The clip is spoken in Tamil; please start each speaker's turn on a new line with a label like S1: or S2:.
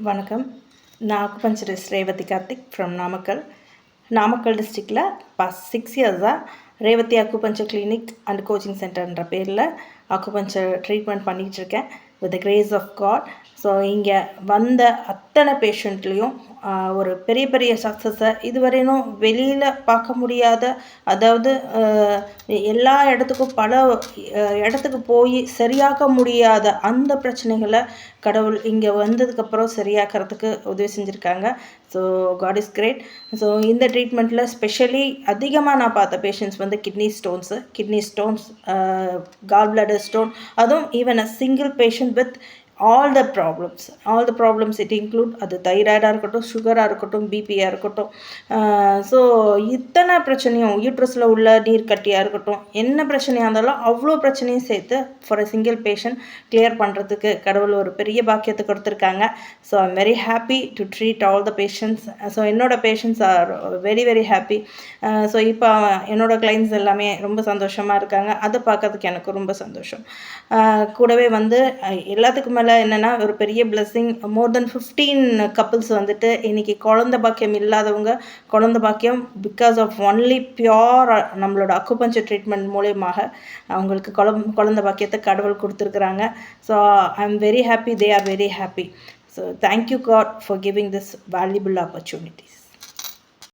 S1: வணக்கம். நான் அக்குபஞ்சரிஸ்ட் ரேவதி கார்த்திக் ஃப்ரம் நாமக்கல் டிஸ்ட்ரிக்டில் பாஸ்ட் 6 இயர்ஸாக Revathi acupuncture clinic and coaching சென்டர்ன்ற பேரில் அக்குபஞ்சர் ட்ரீட்மெண்ட் பண்ணிகிட்ருக்கேன் with the grace of God. So இங்கே வந்த அத்தனை பேஷண்ட்லேயும் ஒரு பெரிய பெரிய சக்ஸஸை இதுவரையிலும் வெளியில் பார்க்க முடியாத, அதாவது எல்லா இடத்துக்கும் பல இடத்துக்கு போய் சரியாக்க முடியாத அந்த பிரச்சனைகளை கடவுள் இங்கே வந்ததுக்கப்புறம் சரியாக்கிறதுக்கு உதவி செஞ்சுருக்காங்க. So God is great. So இந்த ட்ரீட்மெண்ட்டில் ஸ்பெஷலி அதிகமாக நான் பார்த்த பேஷண்ட்ஸ் வந்து kidney stones, gall bladder stone, அதுவும் even a single patient with all the problems it include அது தைராய்டாக இருக்கட்டும், சுகராக இருக்கட்டும், பிபியாக இருக்கட்டும். ஸோ இத்தனை பிரச்சனையும் யூட்ரஸில் உள்ள நீர் கட்டியாக இருக்கட்டும், என்ன பிரச்சனையாக இருந்தாலும் அவ்வளோ பிரச்சனையும் சேர்த்து for a single patient clear பண்ணுறதுக்கு கடவுள் ஒரு பெரிய பாக்கியத்தை கொடுத்துருக்காங்க. So I'm very happy to treat all the patients. So என்னோடய patients are very very happy. So இப்போ என்னோடய கிளைண்ட்ஸ் எல்லாமே ரொம்ப சந்தோஷமாக இருக்காங்க. அதை பார்க்கறதுக்கு எனக்கு ரொம்ப சந்தோஷம். கூடவே வந்து எல்லாத்துக்கும் என்னன்னா ஒரு பெரிய பிளெஸிங், மோர் தென் 15 கப்புள்ஸ் வந்துட்டு இன்னைக்கு குழந்தை பாக்கியம் இல்லாதவங்க குழந்தை பாக்கியம் பிகாஸ் ஆஃப் ஒன்லி பியோர் நம்மளோட அக்குபஞ்சர் ட்ரீட்மெண்ட் மூலயமாக அவங்களுக்கு குழந்தை பாக்கியத்தை கடவுள் கொடுத்துருக்குறாங்க. So I am very happy, they are very happy. So thank you God for giving this valuable opportunities.